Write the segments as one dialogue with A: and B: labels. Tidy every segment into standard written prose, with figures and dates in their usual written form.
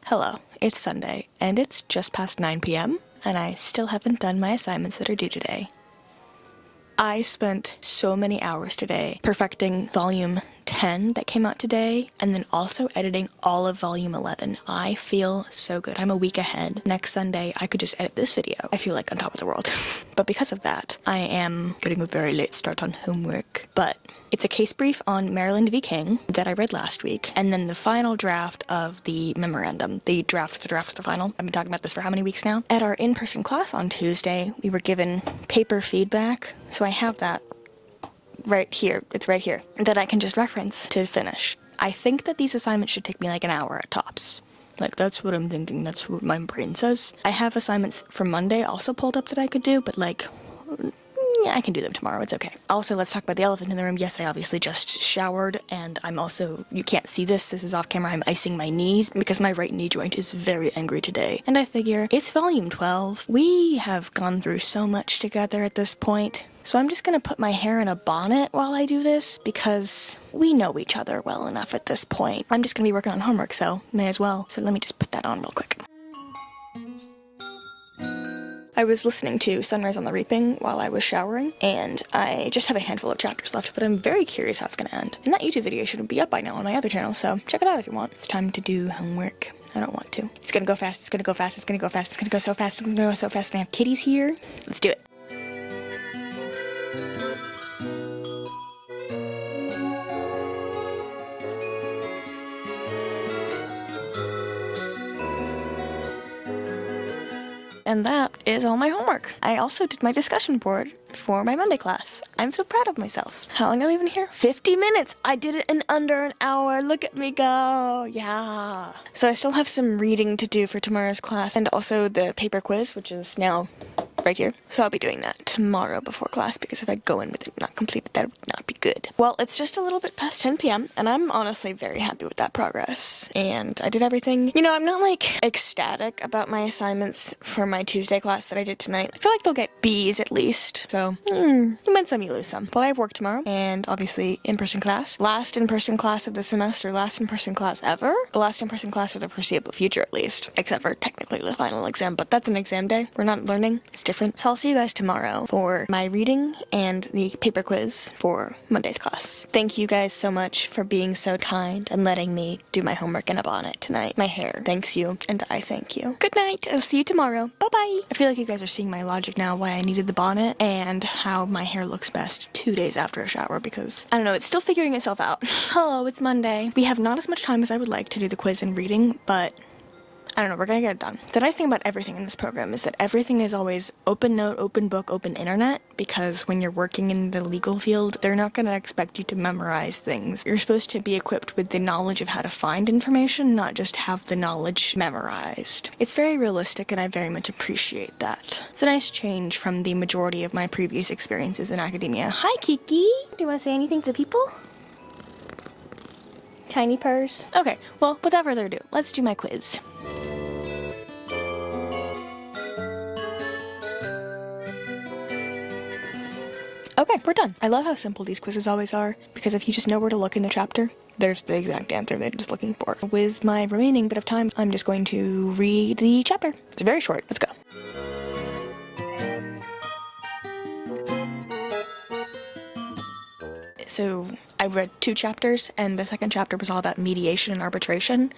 A: Hello, it's Sunday, and it's just past 9 p.m., and I still haven't done my assignments that are due today. I spent so many hours today perfecting volume 10 that came out today, and then also editing all of volume 11. I feel so good. I'm a week ahead. Next Sunday, I could just edit this video. I feel like on top of the world. But because of that, I am getting a very late start on homework. But it's a case brief on Maryland v. King that I read last week, and then the final draft of the memorandum. The draft of the final. I've been talking about this for how many weeks now? At our in-person class on Tuesday, we were given paper feedback, so I have that right here, it's right here, that I can just reference to finish. I think that these assignments should take me like an hour at tops. Like, that's what I'm thinking, that's what my brain says. I have assignments for Monday also pulled up that I could do, but like, yeah, I can do them tomorrow, it's okay. Also, let's talk about the elephant in the room. Yes, I obviously just showered, and I'm also, you can't see this is off camera, I'm icing my knees because my right knee joint is very angry today. And I figure, it's volume 12. We have gone through so much together at this point. So I'm just gonna put my hair in a bonnet while I do this because we know each other well enough at this point. I'm just gonna be working on homework, so may as well. So let me just put that on real quick. I was listening to Sunrise on the Reaping while I was showering, and I just have a handful of chapters left, but I'm very curious how it's gonna end. And that YouTube video should be up by now on my other channel, so check it out if you want. It's time to do homework. I don't want to. It's gonna go fast, it's gonna go fast, it's gonna go fast, it's gonna go so fast, it's gonna go so fast, and I have kitties here. Let's do it. And that is all my homework. I also did my discussion board for my Monday class. I'm so proud of myself. How long am I even here? 50 minutes! I did it in under an hour. Look at me go! Yeah! So I still have some reading to do for tomorrow's class, and also the paper quiz, which is now right here. So I'll be doing that tomorrow before class, because if I go in with it not completed, that would not be good. Well, it's just a little bit past 10 p.m., and I'm honestly very happy with that progress. And I did everything. You know, I'm not, like, ecstatic about my assignments for my Tuesday class that I did tonight. I feel like they'll get B's at least. So, you win some, you lose some. Well, I have work tomorrow, and obviously in-person class. Last in-person class of the semester, last in-person class ever. The last in-person class for the foreseeable future, at least. Except for technically the final exam, but that's an exam day. We're not learning. It's different. So I'll see you guys tomorrow for my reading and the paper quiz for Monday's class. Thank you guys so much for being so kind and letting me do my homework in a bonnet tonight. My hair thanks you, and I thank you. Good night. I'll see you tomorrow. Bye-bye. I feel like you guys are seeing my logic now why I needed the bonnet and how my hair looks best 2 days after a shower because, I don't know, it's still figuring itself out. Hello, it's Monday. We have not as much time as I would like to do the quiz and reading, but I don't know, we're gonna get it done. The nice thing about everything in this program is that everything is always open note, open book, open internet, because when you're working in the legal field, they're not gonna expect you to memorize things. You're supposed to be equipped with the knowledge of how to find information, not just have the knowledge memorized. It's very realistic, and I very much appreciate that. It's a nice change from the majority of my previous experiences in academia. Hi, Kiki! Do you want to say anything to people? Tiny purrs? Okay, well, without further ado, let's do my quiz. Okay, we're done. I love how simple these quizzes always are, because if you just know where to look in the chapter, there's the exact answer they're just looking for. With my remaining bit of time, I'm just going to read the chapter. It's very short. Let's go. So I read 2 chapters, and the second chapter was all about mediation and arbitration.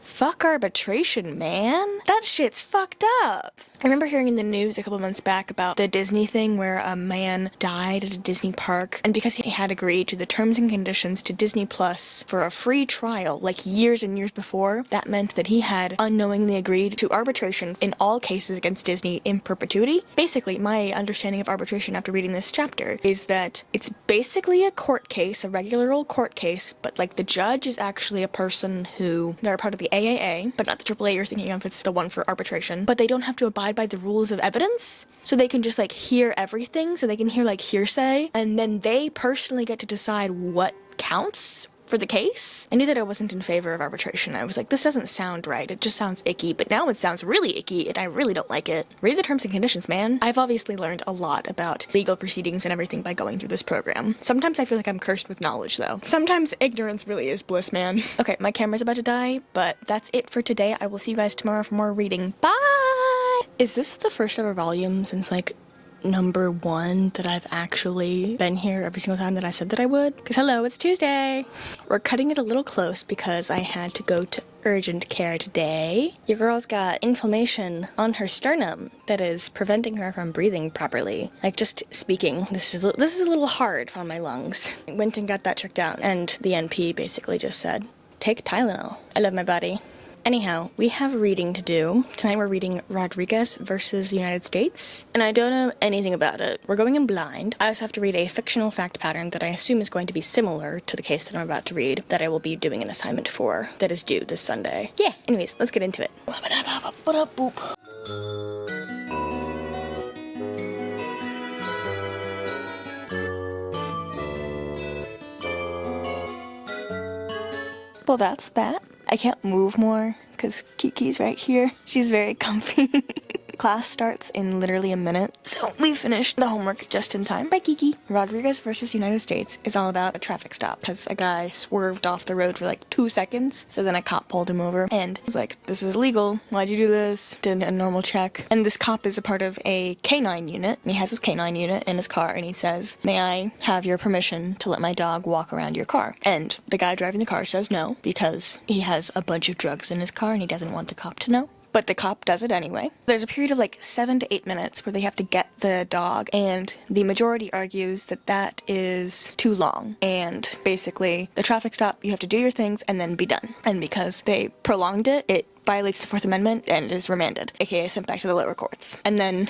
A: Fuck arbitration, man. That shit's fucked up. I remember hearing in the news a couple months back about the Disney thing where a man died at a Disney park, and because he had agreed to the terms and conditions to Disney Plus for a free trial, like years and years before, that meant that he had unknowingly agreed to arbitration in all cases against Disney in perpetuity. Basically, my understanding of arbitration after reading this chapter is that it's basically a court case, a regular old court case, but like the judge is actually a person who, they're a part of the AAA, but not the AAA you're thinking of, it's the one for arbitration, but they don't have to abide by the rules of evidence, so they can just like hear everything, so they can hear like hearsay, and then they personally get to decide what counts for the case. I knew that I wasn't in favor of arbitration. I was like, this doesn't sound right. It just sounds icky, but now it sounds really icky, and I really don't like it. Read the terms and conditions, man. I've obviously learned a lot about legal proceedings and everything by going through this program. Sometimes I feel like I'm cursed with knowledge, though. Sometimes ignorance really is bliss, man. Okay, my camera's about to die, but that's it for today. I will see you guys tomorrow for more reading. Bye! Is this the first ever volume since, like, number 1 that I've actually been here every single time that I said that I would? Because hello, it's Tuesday. We're cutting it a little close because I had to go to urgent care today. Your girl's got inflammation on her sternum that is preventing her from breathing properly. Like, just speaking, this is a little hard on my lungs. I went and got that checked out, and the NP basically just said, take Tylenol. I love my body. Anyhow, we have reading to do. Tonight we're reading Rodriguez versus United States, and I don't know anything about it. We're going in blind. I also have to read a fictional fact pattern that I assume is going to be similar to the case that I'm about to read, that I will be doing an assignment for, that is due this Sunday. Yeah, anyways, let's get into it. Well, that's that. I can't move more because Kiki's right here. She's very comfy. Class starts in literally a minute, so we finished the homework just in time. Bye, Kiki. Rodriguez versus United States is all about a traffic stop because a guy swerved off the road for like 2 seconds, so then a cop pulled him over and was like, this is illegal. Why'd you do this? Did a normal check. And this cop is a part of a canine unit, and he has his canine unit in his car, and he says, may I have your permission to let my dog walk around your car? And the guy driving the car says no, because he has a bunch of drugs in his car and he doesn't want the cop to know. But the cop does it anyway. There's a period of like 7 to 8 minutes where they have to get the dog, and the majority argues that that is too long. And basically, the traffic stop, you have to do your things and then be done. And because they prolonged it, it violates the Fourth Amendment and is remanded, aka sent back to the lower courts. And then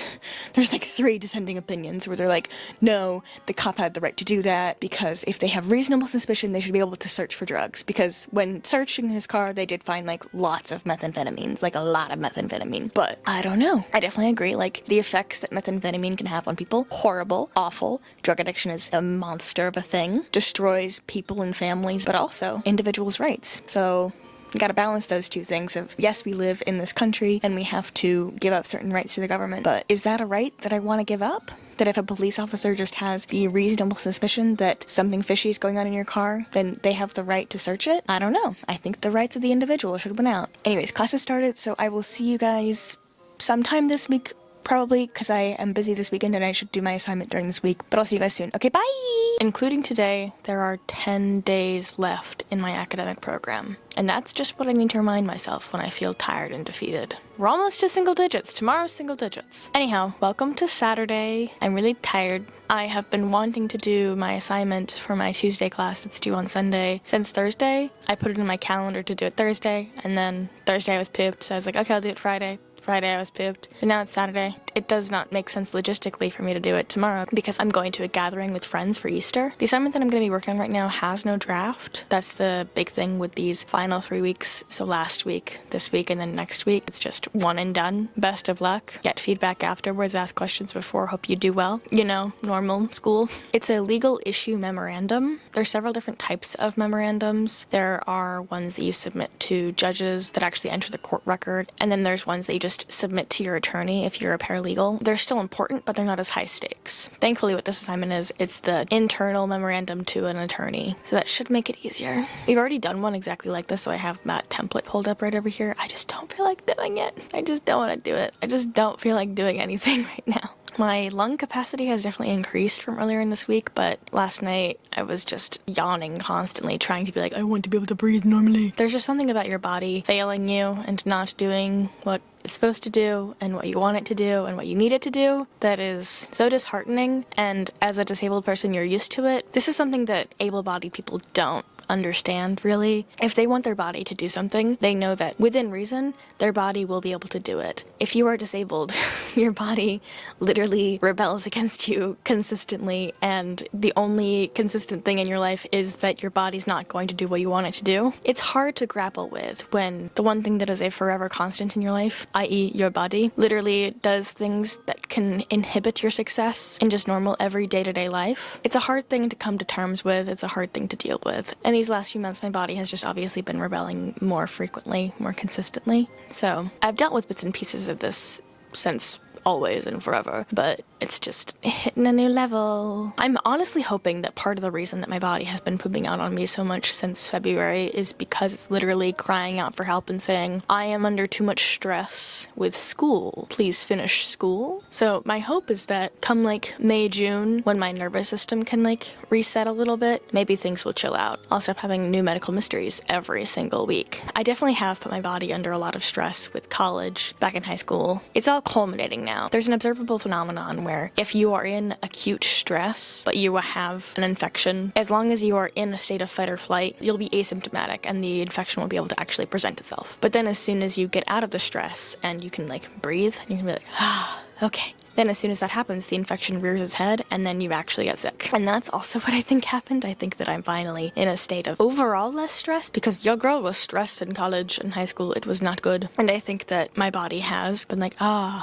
A: there's like 3 dissenting opinions where they're like, no, the cop had the right to do that because if they have reasonable suspicion, they should be able to search for drugs. Because when searching his car, they did find like lots of methamphetamines, like a lot of methamphetamine. But I don't know. I definitely agree. Like, the effects that methamphetamine can have on people, horrible, awful. Drug addiction is a monster of a thing, destroys people and families, but also individuals' rights. So you gotta balance those 2 things of, yes, we live in this country and we have to give up certain rights to the government, but is that a right that I want to give up? That if a police officer just has the reasonable suspicion that something fishy is going on in your car, then they have the right to search it? I don't know. I think the rights of the individual should win out. Anyways, class has started, so I will see you guys sometime this week, probably, because I am busy this weekend and I should do my assignment during this week, but I'll see you guys soon. Okay, bye! Including today, there are 10 days left in my academic program, and that's just what I need to remind myself when I feel tired and defeated. We're almost to single digits. Tomorrow's single digits. Anyhow, welcome to Saturday. I'm really tired. I have been wanting to do my assignment for my Tuesday class that's due on Sunday since Thursday. I put it in my calendar to do it Thursday, and then Thursday I was pooped, so I was like, okay, I'll do it Friday. Friday I was pooped, but now it's Saturday. It does not make sense logistically for me to do it tomorrow because I'm going to a gathering with friends for Easter. The assignment that I'm going to be working on right now has no draft. That's the big thing with these final 3 weeks. So last week, this week, and then next week, it's just one and done. Best of luck. Get feedback afterwards, ask questions before, hope you do well. You know, normal school. It's a legal issue memorandum. There's several different types of memorandums. There are ones that you submit to judges that actually enter the court record, and then there's ones that you just submit to your attorney if you're a paralegal. They're still important, but they're not as high stakes. Thankfully, what this assignment is, it's the internal memorandum to an attorney, so that should make it easier. We've already done one exactly like this, so I have that template pulled up right over here. I just don't feel like doing it. I just don't want to do it. I just don't feel like doing anything right now. My lung capacity has definitely increased from earlier in this week, but last night I was just yawning constantly, trying to be like, I want to be able to breathe normally. There's just something about your body failing you and not doing what it's supposed to do and what you want it to do and what you need it to do that is so disheartening, and as a disabled person you're used to it. This is something that able-bodied people don't understand, really. If they want their body to do something, they know that within reason, their body will be able to do it. If you are disabled, your body literally rebels against you consistently, and the only consistent thing in your life is that your body's not going to do what you want it to do. It's hard to grapple with when the one thing that is a forever constant in your life, i.e. your body, literally does things that can inhibit your success in just normal every day-to-day life. It's a hard thing to come to terms with, it's a hard thing to deal with. And the these last few months, my body has just obviously been rebelling more frequently, more consistently. So I've dealt with bits and pieces of this since always and forever, but it's just hitting a new level. I'm honestly hoping that part of the reason that my body has been pooping out on me so much since February is because it's literally crying out for help and saying, I am under too much stress with school. Please finish school. So my hope is that come like May, June, when my nervous system can like reset a little bit, maybe things will chill out. I'll stop having new medical mysteries every single week. I definitely have put my body under a lot of stress with college, back in high school. It's all culminating now. There's an observable phenomenon where if you are in acute stress, but you have an infection, as long as you are in a state of fight or flight, you'll be asymptomatic and the infection won't be able to actually present itself. But then as soon as you get out of the stress and you can like breathe, you can be like, ah, okay. Then as soon as that happens, the infection rears its head and then you actually get sick. And that's also what I think happened. I think that I'm finally in a state of overall less stress because your girl was stressed in college and high school. It was not good. And I think that my body has been like,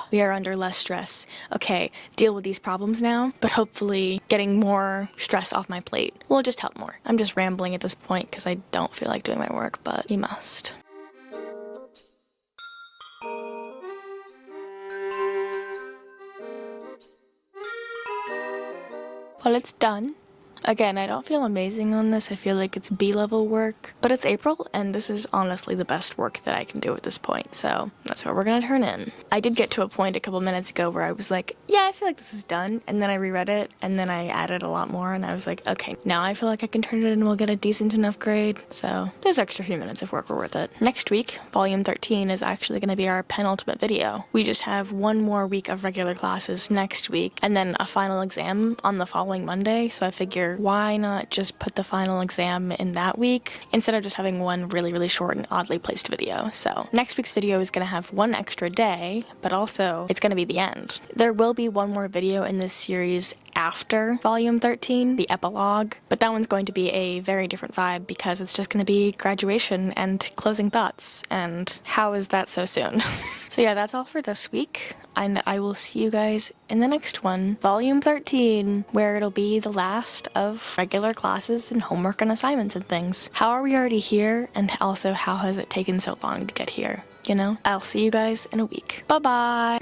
A: we are under less stress. Okay, deal with these problems now. But hopefully getting more stress off my plate will just help more. I'm just rambling at this point because I don't feel like doing my work, but we must. Well, it's done. Again, I don't feel amazing on this. I feel like it's B-level work, but it's April, and this is honestly the best work that I can do at this point, so that's what we're gonna turn in. I did get to a point a couple minutes ago where I was like, yeah, I feel like this is done, and then I reread it, and then I added a lot more, and I was like, okay, now I feel like I can turn it in and we'll get a decent enough grade, so those extra few minutes of work were worth it. Next week, volume 13 is actually gonna be our penultimate video. We just have one more week of regular classes next week, and then a final exam on the following Monday, so I figure why not just put the final exam in that week instead of just having one really, really short and oddly placed video. So next week's video is going to have one extra day, but also it's going to be the end. There will be one more video in this series after volume 13, the epilogue, but that one's going to be a very different vibe because it's just going to be graduation and closing thoughts, and how is that so soon? So yeah, that's all for this week, and I will see you guys in the next one, volume 13, where it'll be the last of regular classes and homework and assignments and things. How are we already here, and also how has it taken so long to get here? You know? I'll see you guys in a week. Bye-bye!